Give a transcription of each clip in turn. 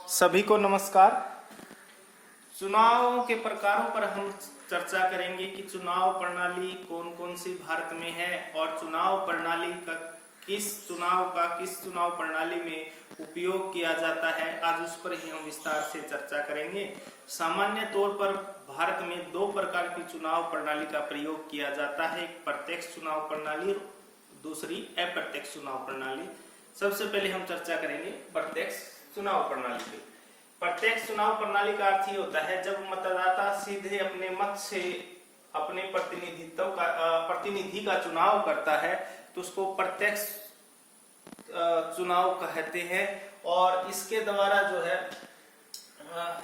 सभी को नमस्कार। चुनाव के प्रकारों पर हम चर्चा करेंगे कि चुनाव प्रणाली कौन कौन सी भारत में है और चुनाव प्रणाली का किस चुनाव प्रणाली में उपयोग किया जाता है। आज उस पर ही हम विस्तार से चर्चा करेंगे। सामान्य तौर पर भारत में दो प्रकार की चुनाव प्रणाली का प्रयोग किया जाता है, एक प्रत्यक्ष चुनाव प्रणाली और दूसरी अप्रत्यक्ष चुनाव प्रणाली। सबसे पहले हम चर्चा करेंगे प्रत्यक्ष चुनाव प्रणाली पे। प्रत्यक्ष चुनाव प्रणाली का अर्थ ये होता है जब मतदाता सीधे अपने मत से अपने प्रतिनिधि का चुनाव करता है तो उसको प्रत्यक्ष चुनाव कहते हैं। और इसके द्वारा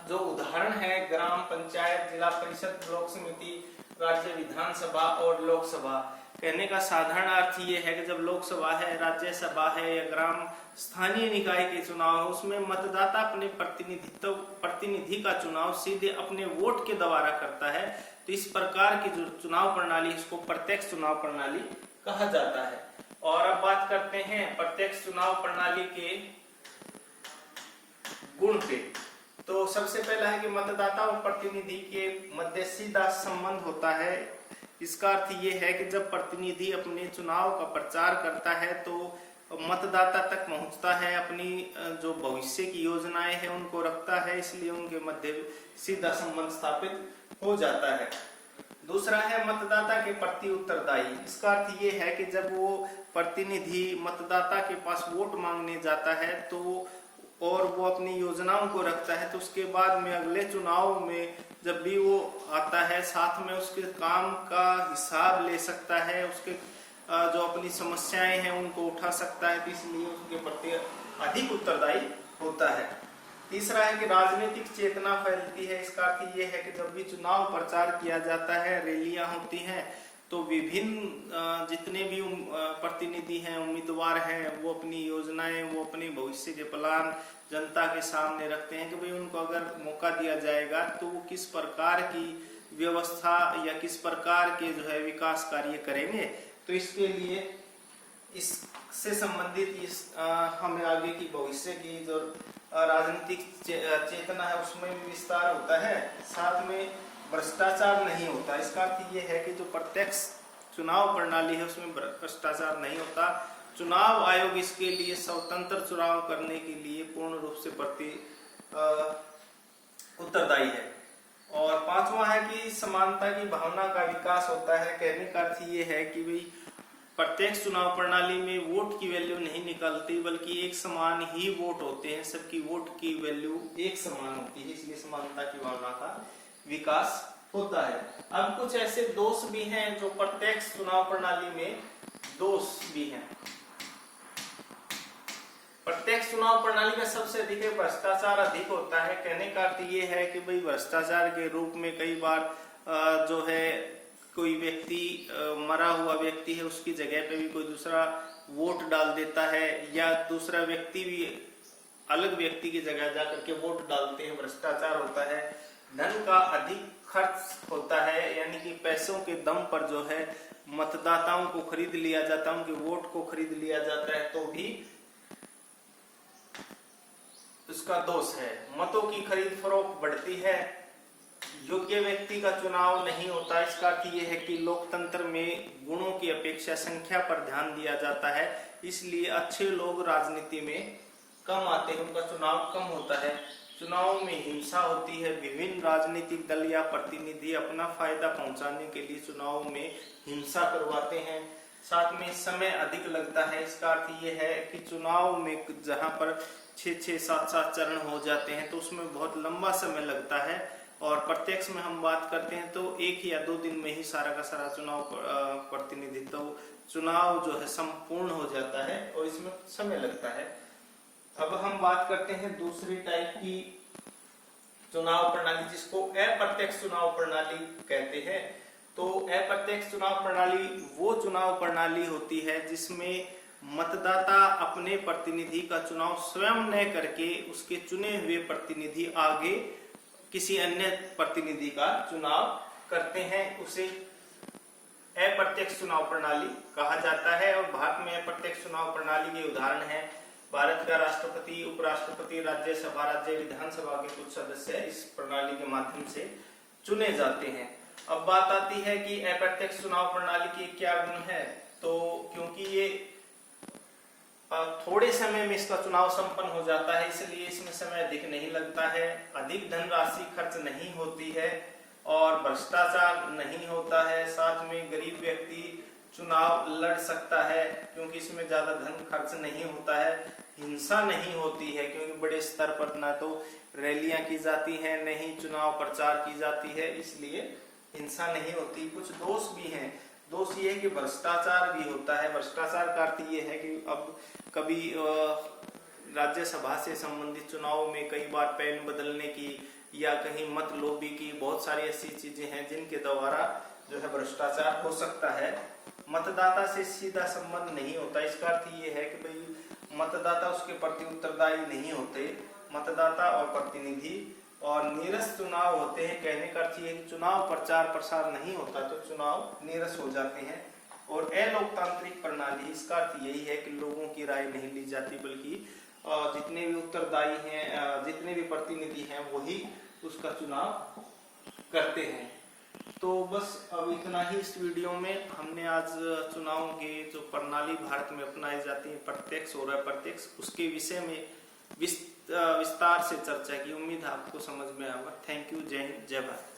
जो उदाहरण है ग्राम पंचायत, जिला परिषद, ब्लॉक समिति, राज्य विधानसभा और लोकसभा। कहने का साधारण अर्थ ये है कि जब लोकसभा है, राज्यसभा है या ग्राम स्थानीय निकाय के चुनाव है, उसमें मतदाता अपने प्रतिनिधि का चुनाव सीधे अपने वोट के द्वारा करता है। तो इस प्रकार की जो चुनाव प्रणाली, इसको प्रत्यक्ष चुनाव प्रणाली कहा जाता है। और अब बात करते हैं प्रत्यक्ष चुनाव प्रणाली के गुण पे। तो सबसे पहला है कि मतदाता और प्रतिनिधि के मध्य सीधा संबंध होता है। इसका अर्थ ये है कि जब प्रतिनिधि अपने चुनाव का प्रचार करता है तो मतदाता तक पहुंचता है, अपनी जो भविष्य की योजनाएं हैं उनको रखता है, इसलिए उनके मध्य सीधा संबंध स्थापित हो जाता है। दूसरा है मतदाता के प्रति उत्तरदायी। इसका अर्थ ये है कि जब वो प्रतिनिधि मतदाता के पास वोट मांगने जाता है तो और वो अपनी योजनाओं को रखता है तो उसके बाद में अगले चुनाव में जब भी वो आता है साथ में उसके काम का हिसाब ले सकता है, उसके जो अपनी समस्याएं हैं उनको उठा सकता है, तो इसलिए उसके प्रति अधिक उत्तरदायी होता है। तीसरा है कि राजनीतिक चेतना फैलती है। इसका अर्थ ये है कि जब भी चुनाव प्रचार किया जाता है, रैलियां होती हैं, तो विभिन्न जितने भी प्रतिनिधि हैं, उम्मीदवार हैं, वो अपनी योजनाएं, वो अपने भविष्य के प्लान जनता के सामने रखते हैं कि भाई उनको अगर मौका दिया जाएगा तो वो किस प्रकार की व्यवस्था या किस प्रकार के विकास कार्य करेंगे। तो इसके लिए इससे संबंधित हमें आगे की भविष्य की जो राजनीतिक चेतना है उसमें भी विस्तार होता है, साथ में भ्रष्टाचार नहीं होता। इसका अर्थ ये है कि जो प्रत्यक्ष चुनाव प्रणाली है उसमें भ्रष्टाचार नहीं होता। चुनाव आयोग इसके लिए स्वतंत्र चुनाव करने के लिए पूर्ण रूप से उत्तरदायी है। और पांचवा है कि समानता की भावना का विकास होता है। कहने का अर्थ ये है कि भाई प्रत्यक्ष चुनाव प्रणाली में वोट की वैल्यू नहीं निकलती, बल्कि एक समान ही वोट होते हैं, सबकी वोट की वैल्यू एक समान होती है, इसलिए समानता की भावना का विकास होता है। अब कुछ ऐसे दोष भी हैं जो प्रत्यक्ष चुनाव प्रणाली में दोष भी हैं। प्रत्यक्ष चुनाव प्रणाली का सबसे अधिक भ्रष्टाचार अधिक होता है। कहने का अर्थ ये है कि भाई भ्रष्टाचार के रूप में कई बार कोई व्यक्ति मरा हुआ व्यक्ति है उसकी जगह पे भी कोई दूसरा वोट डाल देता है, या दूसरा व्यक्ति भी अलग व्यक्ति की जगह जाकर के वोट डालते हैं, भ्रष्टाचार होता है। धन का अधिक खर्च होता है, यानी कि पैसों के दम पर मतदाताओं को खरीद लिया जाता है, उनके वोट को खरीद लिया जाता है, तो भी उसका दोष है। मतों की खरीद फरोख्त बढ़ती है, योग्य व्यक्ति का चुनाव नहीं होता। इसका अर्थ ये है कि लोकतंत्र में गुणों की अपेक्षा संख्या पर ध्यान दिया जाता है, इसलिए अच्छे लोग राजनीति में कम आते हैं, उनका चुनाव कम होता है। चुनाव में हिंसा होती है, विभिन्न राजनीतिक दल या प्रतिनिधि अपना फायदा पहुंचाने के लिए चुनाव में हिंसा करवाते हैं। साथ में समय अधिक लगता है। इसका अर्थ ये है कि चुनाव में जहां पर 6-6, 7-7 चरण हो जाते हैं तो उसमें बहुत लंबा समय लगता है। और प्रत्यक्ष में हम बात करते हैं तो 1 या 2 दिन में ही सारा का सारा चुनाव संपूर्ण हो जाता है और इसमें समय लगता है। अब हम बात करते हैं दूसरी टाइप की चुनाव प्रणाली, जिसको अप्रत्यक्ष चुनाव प्रणाली कहते हैं। तो अप्रत्यक्ष चुनाव प्रणाली वो चुनाव प्रणाली होती है जिसमें मतदाता अपने प्रतिनिधि का चुनाव स्वयं न करके उसके चुने हुए प्रतिनिधि आगे किसी अन्य प्रतिनिधि का चुनाव करते हैं, उसे अप्रत्यक्ष चुनाव प्रणाली कहा जाता है। और भारत में अप्रत्यक्ष चुनाव प्रणाली के उदाहरण है भारत का राष्ट्रपति, उपराष्ट्रपति, राज्यसभा, राज्य विधानसभा के कुछ सदस्य इस प्रणाली के माध्यम से चुने जाते हैं। अब बात आती है कि अप्रत्यक्ष चुनाव प्रणाली के क्या गुण है। तो क्योंकि ये थोड़े समय में इसका चुनाव संपन्न हो जाता है, इसलिए इसमें समय अधिक नहीं लगता है, अधिक धनराशि खर्च नहीं होती है और भ्रष्टाचार नहीं होता है। साथ में गरीब व्यक्ति चुनाव लड़ सकता है क्योंकि इसमें ज्यादा धन खर्च नहीं होता है, हिंसा नहीं होती है क्योंकि बड़े स्तर पर ना तो रैलियां की जाती हैं, न ही चुनाव प्रचार की जाती है, इसलिए हिंसा नहीं होती। कुछ दोष भी हैं। दोष ये है कि भ्रष्टाचार भी होता है। भ्रष्टाचार का अर्थ ये है कि अब कभी राज्यसभा से संबंधित चुनाव में कई बार पैन बदलने की या कहीं मत लोबी की बहुत सारी ऐसी चीजें हैं जिनके द्वारा जो है भ्रष्टाचार हो सकता है। मतदाता से सीधा संबंध नहीं होता। इसका अर्थ ये है कि भाई मतदाता उसके प्रति उत्तरदायी नहीं होते, मतदाता और प्रतिनिधि, और नीरस चुनाव होते हैं। कहने का अर्थ ये है कि चुनाव प्रचार प्रसार नहीं होता तो चुनाव नीरस हो जाते हैं। और अलोकतांत्रिक प्रणाली, इसका अर्थ यही है कि लोगों की राय नहीं ली जाती बल्कि जितने भी उत्तरदायी हैं, जितने भी प्रतिनिधि हैं वही उसका चुनाव करते हैं। तो बस अब इतना ही इस वीडियो में। हमने आज चुनाव के जो प्रणाली भारत में अपनाई जाती है, प्रत्यक्ष और अप्रत्यक्ष, उसके विषय में विस्तार से चर्चा की। उम्मीद है आपको समझ में आएगा। Thank you. जय हिंद, जय भारत।